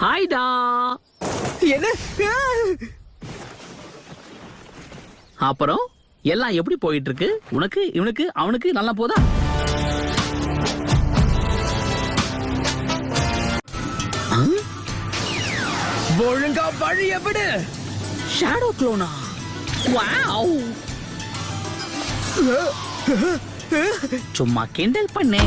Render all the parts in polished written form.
ஹாய்டா. என்ன? அப்புறம் எல்லாம் எப்படி போயிட்டு இருக்கு? உனக்கு, இவனுக்கு, அவனுக்கு நல்லா போதா? ஒழுங்கா வழிய விடு. ஷேடோ க்ளோனா? வாவ். சும்மா கிண்டல் பண்ணே.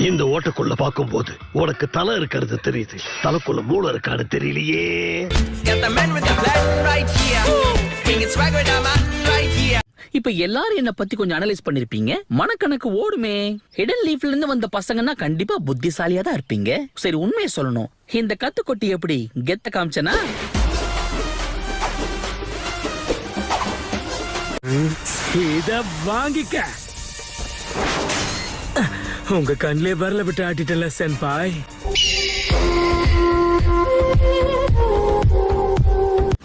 இந்த ஓட்டக்குள்ள பாக்கும்போது உனக்கு தலை இருக்கிறது தெரியுது, தலைக்குள்ள மூளை இருக்கான்னு தெரியலையே. இப்ப எல்லாரும் என்ன பத்தி கொஞ்சம் அனலைஸ் பண்ணிருப்பீங்க. மனக்கணக்கு ஓடுமே. ஹிடன் லீஃப்ல இருந்து வந்த பசங்கன்னா கண்டிப்பா புத்திசாலியா தான் இருப்பீங்க. சரி, உண்மையை சொல்லணும், இந்த கத்துக்கொட்டி எப்படி கெத்த காமிச்சனா? இத வாங்கிக்க. உங்க கண்ணிலே வரல விட்டு ஆட்டிட்டல சென்பாய்.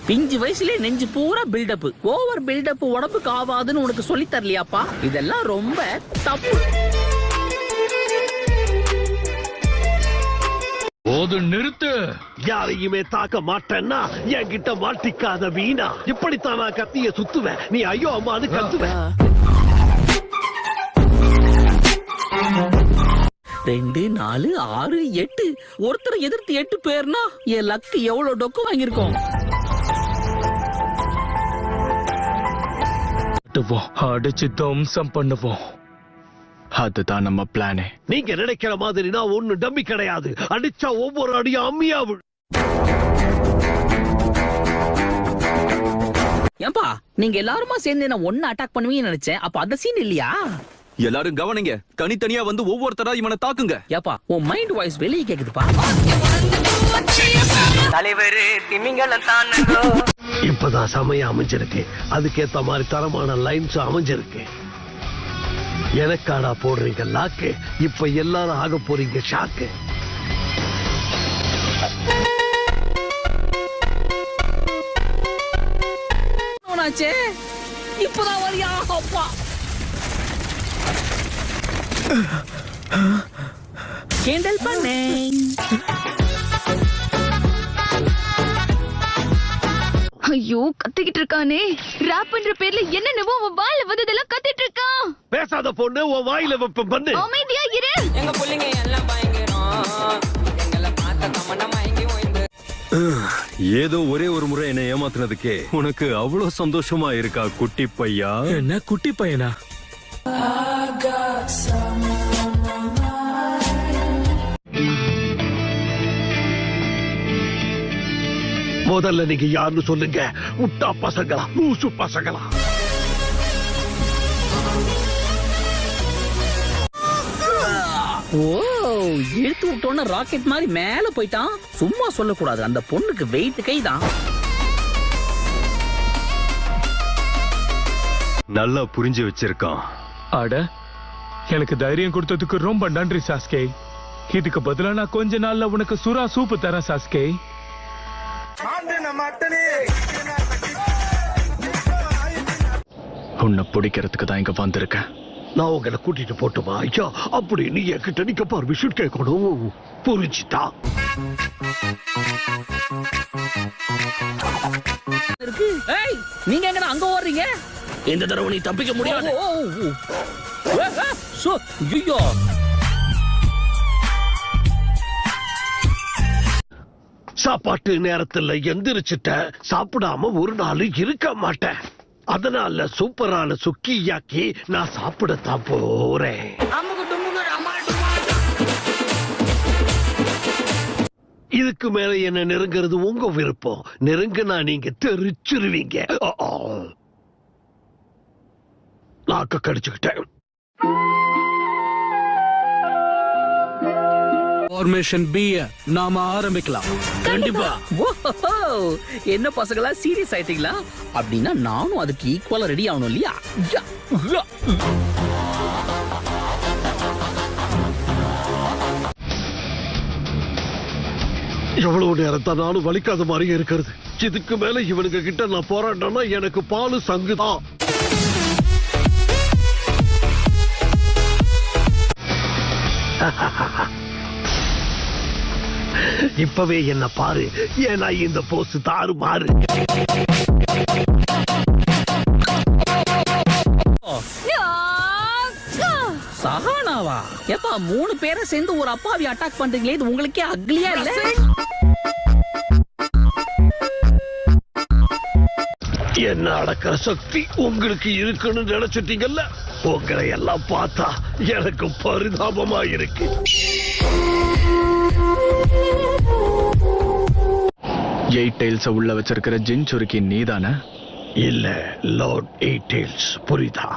பிஞ்சு வயசுல நெஞ்சு பூரா பில்டப். ஓவர் பில்டப் உடம்புக்கு ஆவாதுன்னு உனக்கு சொல்லி தரலையாப்பா? இதெல்லாம் ரொம்ப தப்பு. போது நிறுத்து. யாரையுமே தாக்க மாட்டேன்னா என்கிட்ட மாட்டிக்காத வீணா. இப்படித்தான் நான் கத்திய சுத்துவேன், நீ ஐயோ அம்மான்னு கத்துவேன். 2 4 6 8 ஒருத்தரை எதிர்த்து 8 பேர்னா என் லக்கு எவ்வளவு டொக்கு வாங்கியிருக்கோம். அடிச்சு தம்சம் பண்ணுவோம். அதுதான் நம்ம பிளானே. நீங்க நினைக்கிற மாதிரி நான் ஒண்ணு டம்மி கிடையாது. அடிச்சா ஒவ்வொரு அடியும் அம்மியா விழு. ஏன்பா, நீங்க எல்லாருமா சேர்ந்து என்ன ஒன்னு அட்டாக் பண்ணுவீங்கன்னு நினைச்சேன். அப்ப அந்த சீன் இல்லையா? எல்லாரும் கவனிங்க, தனித்தனியா வந்து ஒவ்வொருத்தரா இவனை தாக்குங்க. ஏப்பா, உன் மைண்ட் வாய்ஸ் வெளியே கேக்குதுப்பா. தலைவரு திமிங்கலம் தானோ. இப்பதான் சமயம் அமைஞ்சிருக்கு, அதுக்கேத்த மாதிரி தரமான லைன்ஸ் அமைஞ்சிருக்கு. எனக்காடா போடுறீங்க லாக்கு, இப்ப எல்லாரும் ஆக போறீங்க ஷாக்கு. இப்பதான் வரியா? அப்பா, கேண்டல் பண்ணே. ஐயோ, கத்திக்கிட்டு இருக்கானே. ராப் பண்ற பேர்ல என்னென்னவோ அவன் வாயில வந்ததெல்லாம் கத்திட்டு இருக்கான். பேசாத பொண்ணு, உன் வாயில வெப்பம் பண்ணு. அமைதியா இரு. எங்க புள்ளிங்க எல்லாம் பயங்கரம். எங்களை பார்த்த தமன்னா மயங்கி ஓய்ந்து. ஏதோ ஒரே ஒரு முறை என்ன ஏமாத்துனதுக்கே உனக்கு அவ்வளவு சந்தோஷமா இருக்கா குட்டி பையா? என்ன குட்டி பையனா? முதல்ல நீங்க யாருன்னு சொல்லுங்க. முட்டா பசங்களா, லூசு பசங்களா? ஓ, இழுத்து விட்டோன்னு ராக்கெட் மாதிரி மேல போயிட்டான். சும்மா சொல்லக்கூடாது, அந்த பொண்ணுக்கு வெயிட் கைதான். நல்லா புரிஞ்சு வச்சிருக்கான். அட, எனக்கு தைரியம் கொடுத்ததுக்கு ரொம்ப நன்றி சாஸ்கே. இதுக்கு பதிலா நான் கொஞ்ச நாள்ல உனக்கு சுறா சூப்பு தரேன் சாஸ்கே. உன்னை பிடிக்கிறதுக்கு தான் இங்க வந்திருக்கேன். நான் உங்களை கூட்டிட்டு போட்டுமா? ஐயா, அப்படி நீ என்கிட்ட நிக்க பர்மிஷன் கேட்கணும், புரிஞ்சுதா? நீங்க எங்க அங்க ஓடுறீங்க? இந்த தடவை நீ தப்பிக்க முடியாது. சாப்பாட்டு நேரத்துல எந்திரிச்சிட்ட, சாப்பிடாம ஒரு நாள் இருக்க மாட்டேன். அதனால சூப்பரான சுக்கியாக்கி நான் சாப்பிடத்தான் போறேன். இதுக்கு மேல என்ன நெருங்கிறது உங்க விருப்பம். நெருங்குனா நீங்க தெரிச்சிருவீங்க. நாக்க கடிச்சுக்கிட்டேன். ஃபார்மேஷன் பி நாம ஆரம்பிக்கலாம். கண்டிப்பா. என்ன பசங்களா, சீரியஸ் ஆயிட்டீங்களா? அப்படின்னா நானும் அதுக்கு ஈக்குவலா ரெடி ஆகணும் இல்லையா? எவ்வளவு நேரம் தான் நானும் வலிக்காத மாதிரி இருக்கிறது. இதுக்கு மேல இவனுக்கு கிட்ட நான் போராட்டம்னா எனக்கு பாலு சங்குதான். இப்பவே என்ன பாரு, ஏன்னா இந்த போஸ் தாறு மாறு. சஹானாவா? ஏப்பா 3 பேரை சேர்ந்து ஒரு அப்பாவி அட்டாக் பண்றீங்களே, இது உங்களுக்கே அக்லியா இல்ல? என்ன அடக்கிற சக்தி உங்களுக்கு இருக்குன்னு நினைச்சிட்டீங்கல்ல? உங்களை எல்லாம் பார்த்தா எனக்கு பரிதாபமா இருக்கு. எயிட் டைல்ஸ் உள்ள வச்சிருக்கிற ஜின் சுருக்கி நீதானே? இல்ல, லார்ட் எயிட் டெயில்ஸ். புரியுதா?